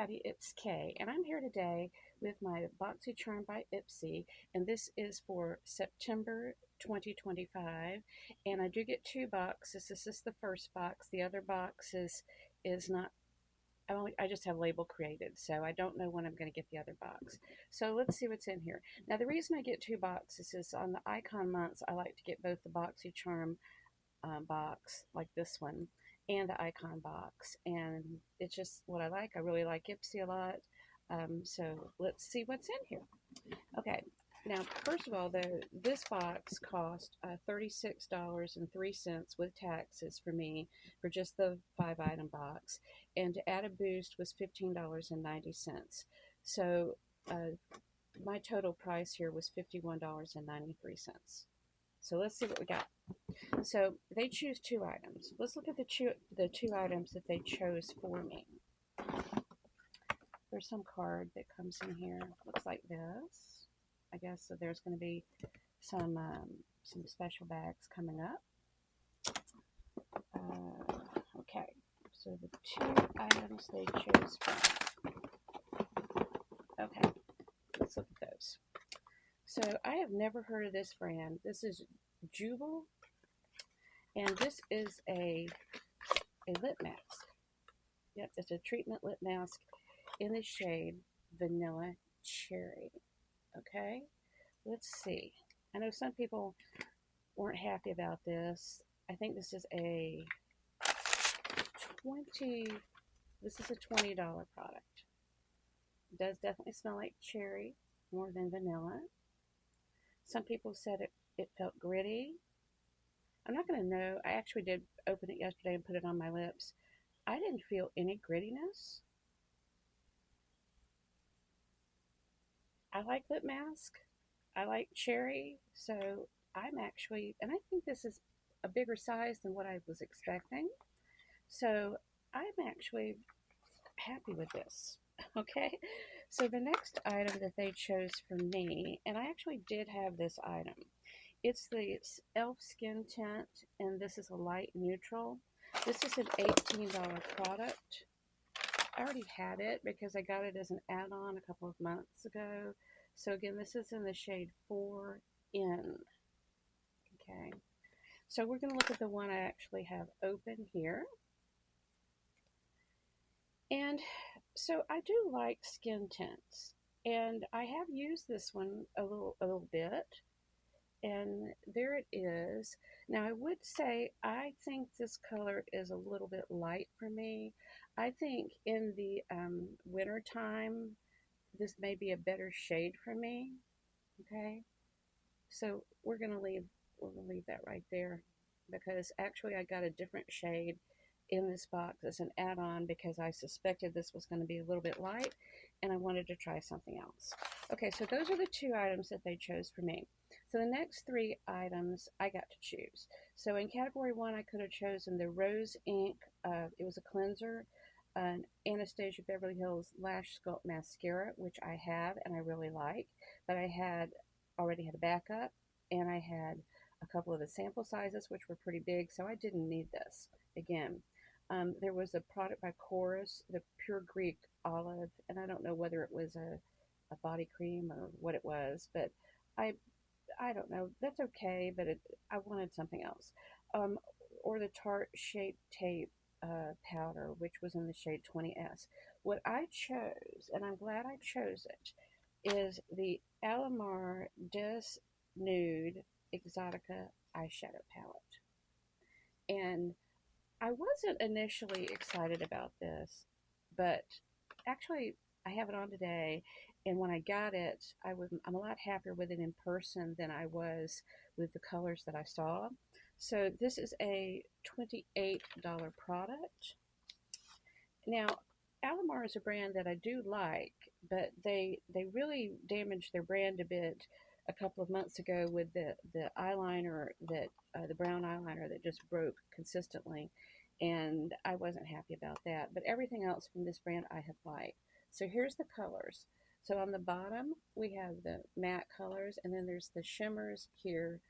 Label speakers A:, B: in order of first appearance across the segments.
A: everybody, it's Kay, and I'm here today with my Boxycharm by Ipsy, and this is for September 2025. And I do get two boxes. This is the first box. The other box is not. I just have label created, so I don't know when I'm going to get the other box. So let's see what's in here. Now, the reason I get two boxes is on the icon months, I like to get both the Boxycharm box like this one and the icon box, and it's just what I like. I really like Ipsy a lot. So let's see what's in here. Okay, now first of all, this box cost $36.03 with taxes for me for just the 5 item box, and to add a boost was $15.90. So my total price here was $51.93. So let's see what we got. So they choose two items. Let's look at the two items that they chose for me. There's some card that comes in here. Looks like this. I guess so. There's going to be some special bags coming up. Okay. So the two items they chose from. Okay. Let's look at those. So I have never heard of this brand. This is Jubal. And this is a lip mask. Yep, it's a treatment lip mask in the shade Vanilla Cherry. Okay, let's see. I know some people weren't happy about this. I think this is a $20 product. It does definitely smell like cherry more than vanilla. Some people said it felt gritty. I'm not going to know. I actually did open it yesterday and put it on my lips. I didn't feel any grittiness. I like lip mask. I like cherry. So I'm actually, and I think this is a bigger size than what I was expecting. So I'm actually happy with this. Okay. So the next item that they chose for me, and I actually did have this item. It's the e.l.f. Skin Tint, and this is a light neutral. This is an $18 product. I already had it because I got it as an add-on a couple of months ago. So again, this is in the shade 4N. Okay. So we're going to look at the one I actually have open here. And so I do like skin tints, and I have used this one a little bit. And there it is. Now I would say I think this color is a little bit light for me. I think in the winter time this may be a better shade for me. Okay, so we're gonna leave that right there, because actually I got a different shade in this box as an add-on because I suspected this was going to be a little bit light and I wanted to try something else. Okay, so those are the two items that they chose for me. So the next three items I got to choose. So in category 1, I could have chosen the Rose Ink. It was a cleanser, an Anastasia Beverly Hills Lash Sculpt Mascara, which I have and I really like. But I already had a backup, and I had a couple of the sample sizes, which were pretty big, so I didn't need this. Again, there was a product by Chorus, the Pure Greek Olive, and I don't know whether it was a body cream or what it was, but I don't know. That's okay, but I wanted something else. Or the Tarte Shape Tape powder, which was in the shade 20S. What I chose, and I'm glad I chose it, is the Alamar Des Nude Exotica eyeshadow palette. And I wasn't initially excited about this, but actually I have it on today, and when I got it, I'm a lot happier with it in person than I was with the colors that I saw. So this is a $28 product. Now, Alamar is a brand that I do like, but they really damaged their brand a bit a couple of months ago with the eyeliner that the brown eyeliner that just broke consistently, and I wasn't happy about that. But everything else from this brand I have liked. So here's the colors. So on the bottom we have the matte colors, and then there's the shimmers here.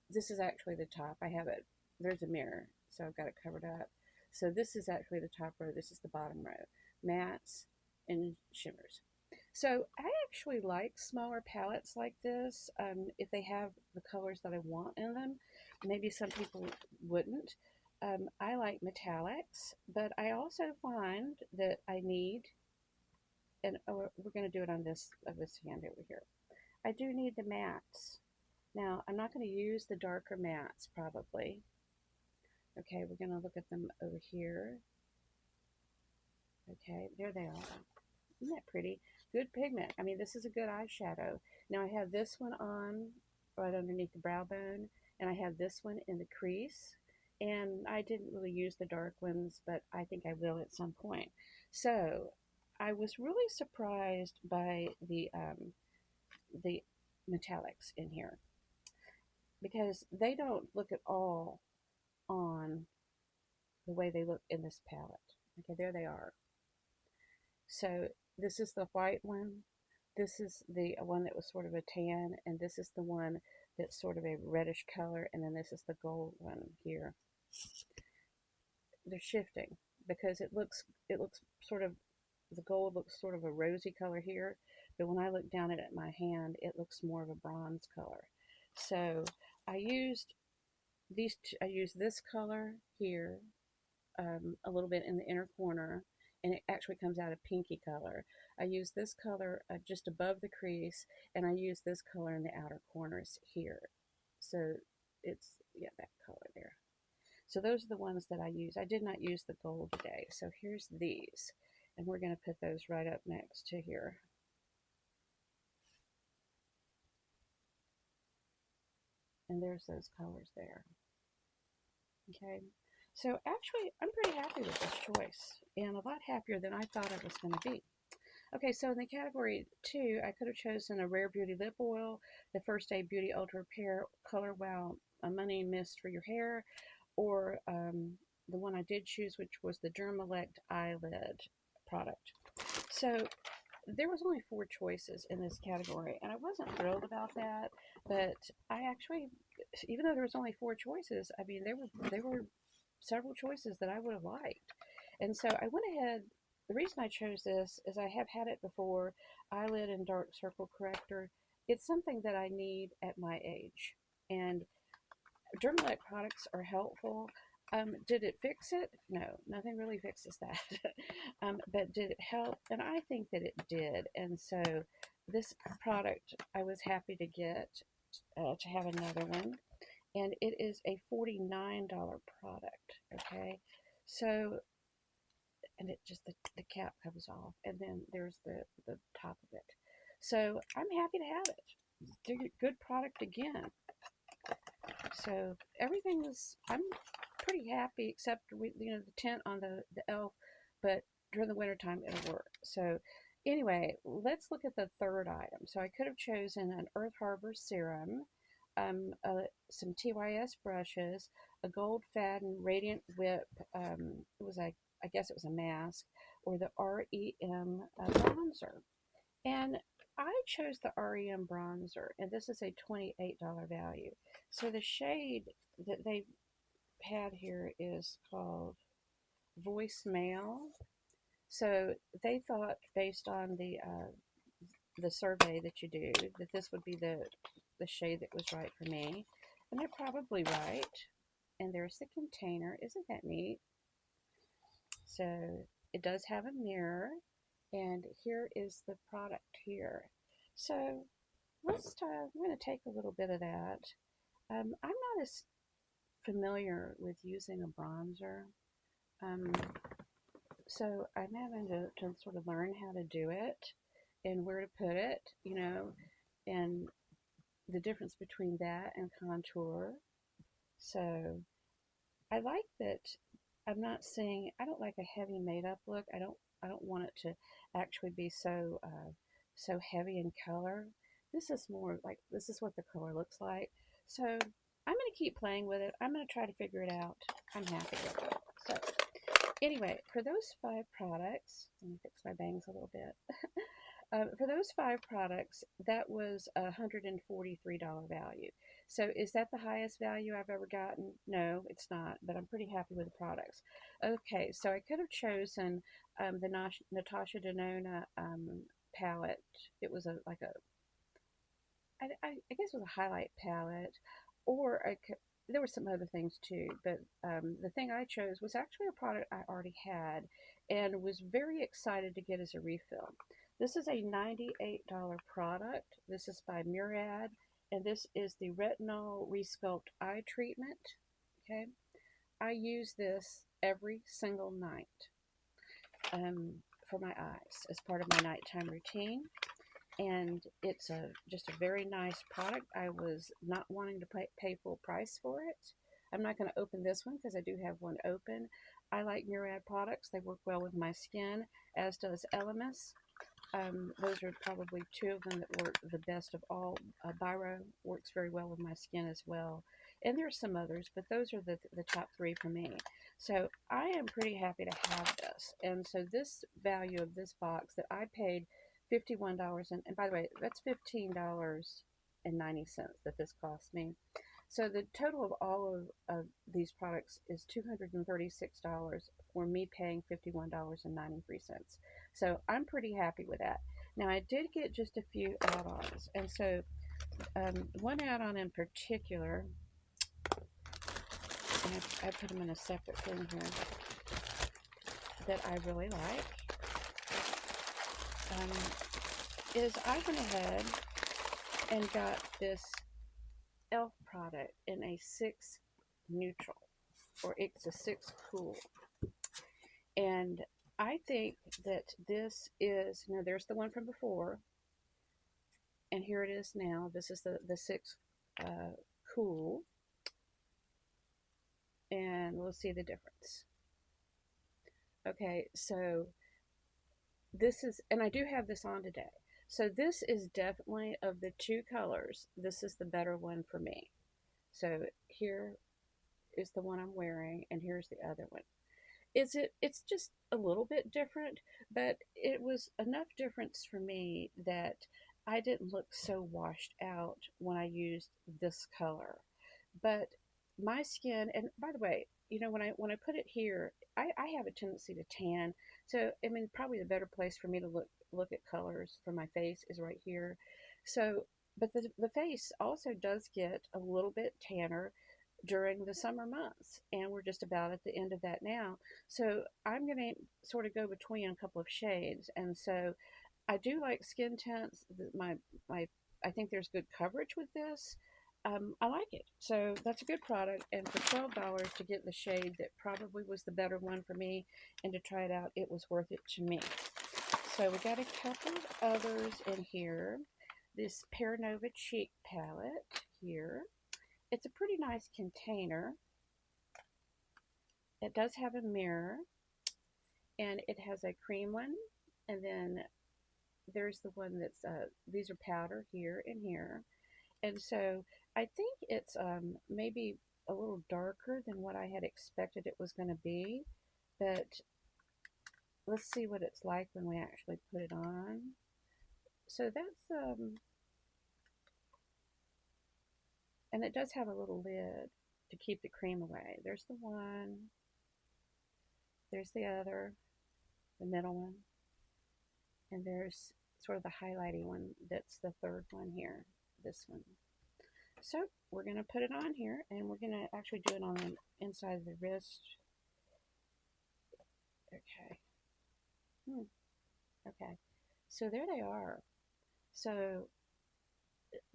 A: This is actually the top. I have it. There's a mirror, so I've got it covered up. So this is actually the top row. This is the bottom row. Mattes, and shimmers. So I actually like smaller palettes like this if they have the colors that I want in them. Maybe some people wouldn't. I like metallics, but I also find that I need, and oh, we're going to do it on this hand over here. I do need the mattes. Now, I'm not going to use the darker mattes probably. Okay, we're going to look at them over here. Okay, there they are. Isn't that pretty? Good pigment. I mean, this is a good eyeshadow. Now I have this one on right underneath the brow bone, and I have this one in the crease. And I didn't really use the dark ones, but I think I will at some point. So I was really surprised by the metallics in here because they don't look at all on the way they look in this palette. Okay, there they are. So this is the white one. This is the one that was sort of a tan, and this is the one that's sort of a reddish color, and then this is the gold one here. They're shifting because it looks sort of, the gold looks sort of a rosy color here, but when I look down at it my hand, it looks more of a bronze color. So I used these two, I used this color here a little bit in the inner corner, and it actually comes out a pinky color. I use this color just above the crease, and I use this color in the outer corners here. So it's, yeah, that color there. So those are the ones that I use. I did not use the gold today. So here's these, and we're going to put those right up next to here. And there's those colors there. Okay. So actually, I'm pretty happy with this choice, and a lot happier than I thought it was going to be. Okay, so in the category 2, I could have chosen a Rare Beauty Lip Oil, the First Aid Beauty Ultra Repair Color Wow a Money Mist for your hair, or the one I did choose, which was the Dermalect Eyelid product. So there was only 4 choices in this category, and I wasn't thrilled about that, but I actually, even though there was only 4 choices, I mean, there were several choices that I would have liked. And so I went ahead. The reason I chose this is I have had it before, eyelid and dark circle corrector. It's something that I need at my age. And Dermalect products are helpful. Did it fix it? No, nothing really fixes that. But did it help? And I think that it did. And so this product I was happy to get, to have another one. And it is a $49 product, okay? So, and it just, the cap comes off, and then there's the top of it. So I'm happy to have it. Good product again. So everything was, I'm pretty happy, except the tint on the elf, but during the wintertime it'll work. So anyway, let's look at the third item. So I could have chosen an Earth Harbor serum, some TYS brushes, a Gold Faden Radiant Whip, it was like, I guess it was a mask, or the REM bronzer. And I chose the REM bronzer, and this is a $28 value. So the shade that they had here is called Voicemail. So they thought, based on the survey that you do, that this would be the shade that was right for me. And they're probably right. And there's the container. Isn't that neat? So it does have a mirror. And here is the product here. So let's I'm going to take a little bit of that. I'm not as familiar with using a bronzer. So I'm having to sort of learn how to do it and where to put it, and the difference between that and contour. So I like that I'm not saying, I don't like a heavy made up look. I don't want it to actually be so heavy in color. This is more like, this is what the color looks like. So I'm going to keep playing with it. I'm going to try to figure it out. I'm happy with it. So anyway, for those 5 products, let me fix my bangs a little bit. For those 5 products, that was a $143 value. So is that the highest value I've ever gotten? No, it's not, but I'm pretty happy with the products. Okay, so I could have chosen the Natasha Denona palette. It was I guess it was a highlight palette, or there were some other things too, but the thing I chose was actually a product I already had and was very excited to get as a refill. This is a $98 product. This is by Murad, and this is the Retinol Resculpt Eye Treatment. Okay, I use this every single night for my eyes as part of my nighttime routine, and it's just a very nice product. I was not wanting to pay full price for it. I'm not going to open this one because I do have one open. I like Murad products. They work well with my skin, as does Elemis. Those are probably 2 of them that work the best of all. Biro works very well with my skin as well. And there's some others, but those are the top 3 for me. So I am pretty happy to have this. And so this value of this box that I paid $51, and by the way, that's $15.90 that this cost me. So the total of all of these products is $236 for me paying $51.93. So I'm pretty happy with that. Now I did get just a few add-ons, and so one add-on in particular, and I put them in a separate thing here, that I really like, is I went ahead and got this e.l.f. product in a 6 neutral, or it's a 6 cool. And I think that this is, now there's the one from before, and here it is now. This is the 6 cool, and we'll see the difference. Okay, so this is, and I do have this on today. So this is definitely, of the 2 colors, this is the better one for me. So here is the one I'm wearing, and here's the other one. It's just a little bit different, but it was enough difference for me that I didn't look so washed out when I used this color. But my skin, and by the way, when I put it here, I have a tendency to tan. So I mean, probably the better place for me to look at colors for my face is right here. So, but the face also does get a little bit tanner during the summer months, and we're just about at the end of that now. So I'm going to sort of go between a couple of shades, and so I do like skin tints. My I think there's good coverage with this. I like it, so that's a good product. And for $12 to get the shade that probably was the better one for me, and to try it out, it was worth it to me. So we got a couple of others in here. This Paranova Cheek palette here. It's a pretty nice container. It does have a mirror, and it has a cream one, and then there's the one that's, these are powder here and here. And so I think it's maybe a little darker than what I had expected it was going to be, but let's see what it's like when we actually put it on. So that's, and it does have a little lid to keep the cream away. There's the one, there's the other, the middle one, and there's sort of the highlighting one that's the third one here, this one. So we're going to put it on here, and we're going to actually do it on the inside of the wrist. Okay. Okay. So there they are. So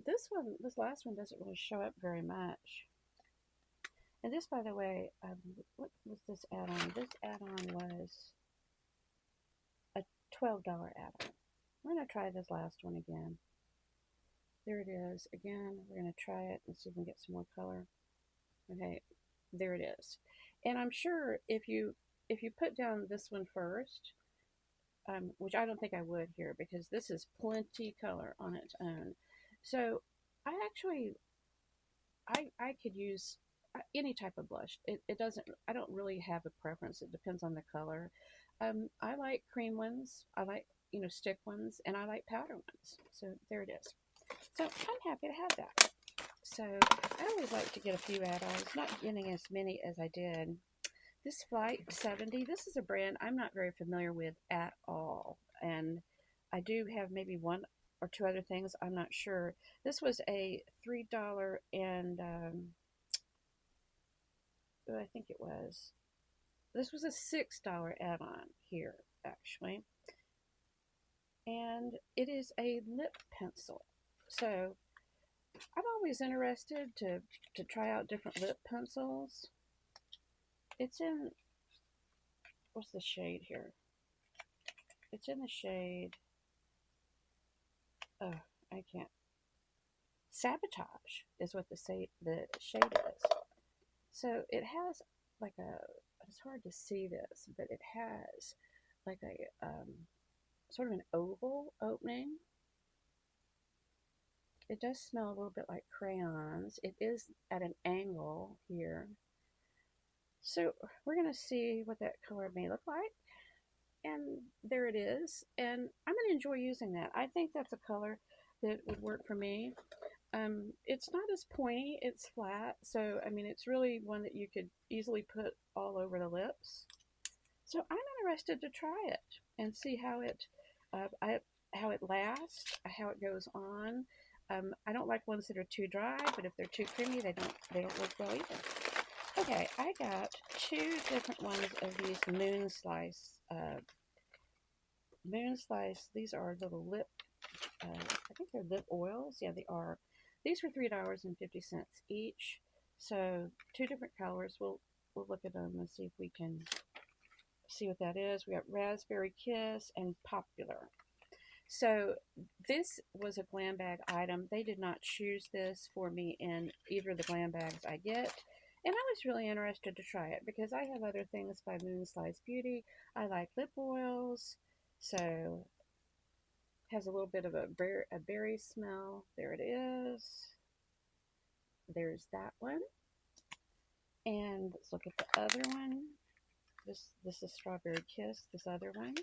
A: this last one doesn't really show up very much. And this, by the way, what was this add-on? This add-on was a $12 add-on. I'm going to try this last one again. There it is. Again, we're going to try it and see if we can get some more color. Okay, there it is. And I'm sure if you put down this one first, which I don't think I would here because this is plenty color on its own. So I could use any type of blush. It doesn't, I don't really have a preference. It depends on the color. I like cream ones. I like, stick ones, and I like powder ones. So there it is. So I'm happy to have that. So I always like to get a few add-ons, not getting as many as I did. This Flight 70, this is a brand I'm not very familiar with at all. And I do have maybe one or two other things, I'm not sure. This was a $3 and I think it was. This was a $6 add-on here, actually. And it is a lip pencil. So I'm always interested to try out different lip pencils. It's in, what's the shade here? It's in the shade, oh, I can't. Sabotage is what the shade is. So it has like it's hard to see this, but it has like a sort of an oval opening. It does smell a little bit like crayons. It is at an angle here. So we're going to see what that color may look like. And there it is. And I'm going to enjoy using that. I think that's a color that would work for me. It's not as pointy, it's flat. So, I mean, it's really one that you could easily put all over the lips. So I'm interested to try it and see how how it lasts, how it goes on. I don't like ones that are too dry, but if they're too creamy, they don't work well either. Okay, I got two different ones of these Moon Slice. These are little lip, I think they're lip oils. Yeah, they are. These were $3.50 each. So two different colors. We'll look at them and see if we can see what that is. We got Raspberry Kiss and Popular. So this was a glam bag item. They did not choose this for me in either of the glam bags I get. And I was really interested to try it because I have other things by Moon Slice Beauty. I like lip oils. So it has a little bit of a berry smell. There it is. There's that one. And let's look at the other one. This is Strawberry Kiss, this other one.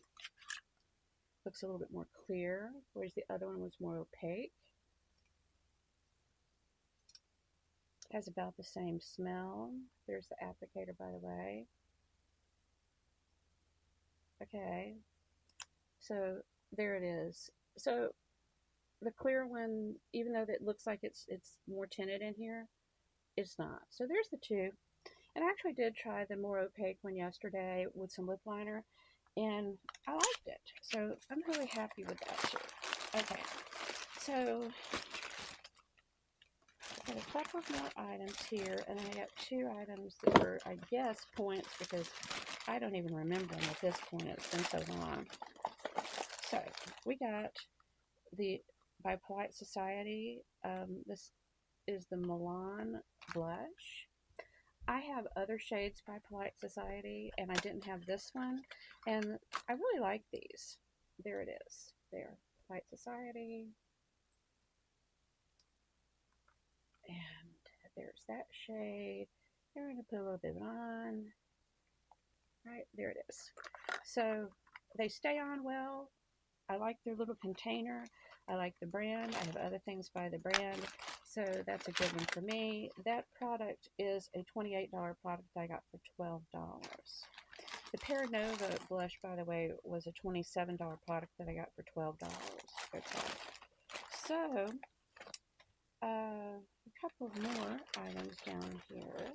A: Looks a little bit more clear, whereas the other one was more opaque. Has about the same smell. There's the applicator, by the way. Okay, so there it is. So the clear one, even though it looks like it's more tinted in here, it's not. So there's the two. And I actually did try the more opaque one yesterday with some lip liner, and I liked it. So I'm really happy with that too. Okay, so I got a couple of more items here, and I got two items that were, I guess, points because I don't even remember them at this point. It's been so long. So we got by Polite Society. This is the Milan blush. I have other shades by Polite Society, and I didn't have this one, and I really like these. There it is. There, Polite Society. And there's that shade. I'm going to put a little bit on. Right, there it is. So they stay on well. I like their little container. I like the brand. I have other things by the brand. So that's a good one for me. That product is a $28 product I got for $12. The Paranova blush, by the way, was a $27 product that I got for $12. Okay. So, a couple more items down here.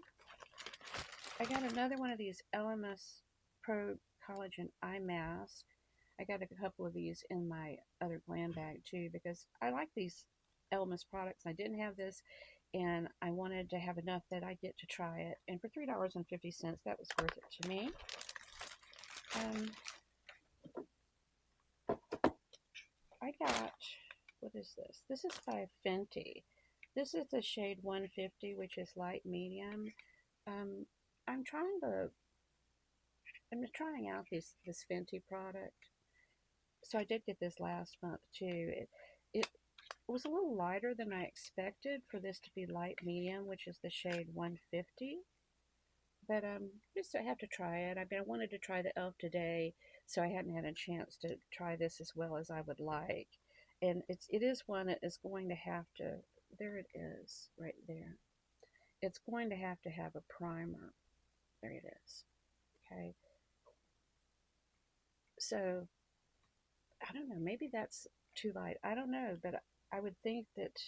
A: I got another one of these LMS Pro Collagen Eye Mask. I got a couple of these in my other glam bag too because I like these LMS products. I didn't have this, and I wanted to have enough that I get to try it. And for $3.50, that was worth it to me. I got, what is this? This is by Fenty. This is the shade 150, which is light medium. I'm trying out this Fenty product. So I did get this last month too. It was a little lighter than I expected for this to be light medium, which is the shade 150. But just I have to try it. I mean, I wanted to try the elf today, so I hadn't had a chance to try this as well as I would like. And it is one that is going to have to. There it is, right there. It's going to have a primer. There it is. Okay. So I don't know. Maybe that's too light. I don't know, but I would think that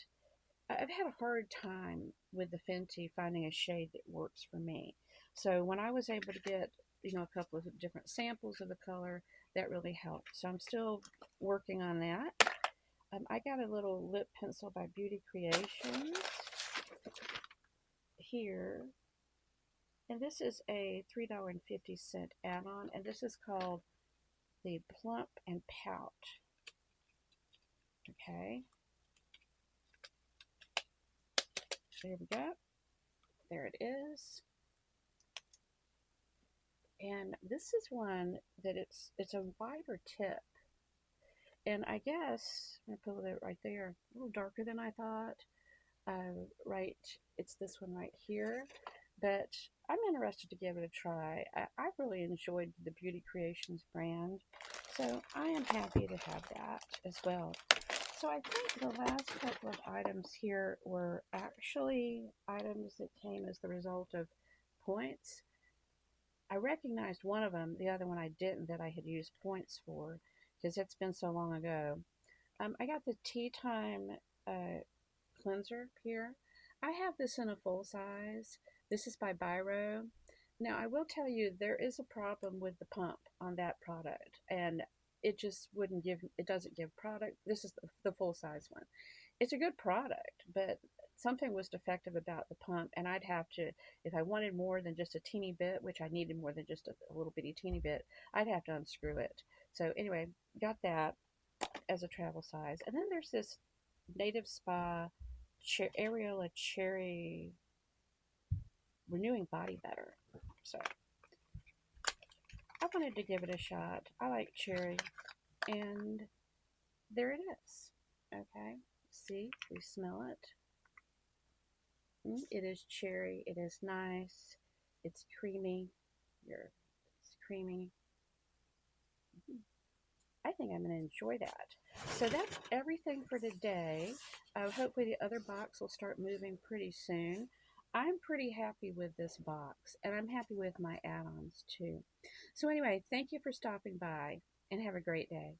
A: I've had a hard time with the Fenty finding a shade that works for me. So when I was able to get, a couple of different samples of the color, that really helped. So I'm still working on that. I got a little lip pencil by Beauty Creations here. And this is a $3.50 add-on. And this is called the Plump and Pout. Okay. There we go. There it is. And this is one that it's a wider tip. And I guess I'm gonna put it right there, a little darker than I thought. Right, it's this one right here. But I'm interested to give it a try. I really enjoyed the Beauty Creations brand, so I am happy to have that as well. So I think the last couple of items here were actually items that came as the result of points. I recognized one of them, the other one I didn't, that I had used points for because it's been so long ago. I got the Tea Time cleanser here. I have this in a full size. This is by Biro. Now, I will tell you, there is a problem with the pump on that product, and it doesn't give product. This is the full size one. It's a good product, but something was defective about the pump, and I'd have to, if I wanted more than just a teeny bit, which I needed more than just a little bitty teeny bit, I'd have to unscrew it. So anyway, got that as a travel size. And then there's this Native Spa Areola Cherry Renewing Body Butter. So I wanted to give it a shot. I like cherry, and there it is. Okay, see, we smell it. It is cherry. It is nice. It's creamy. It's creamy. I think I'm going to enjoy that. So that's everything for today. Hopefully the other box will start moving pretty soon. I'm pretty happy with this box, and I'm happy with my add-ons too. So anyway, thank you for stopping by, and have a great day.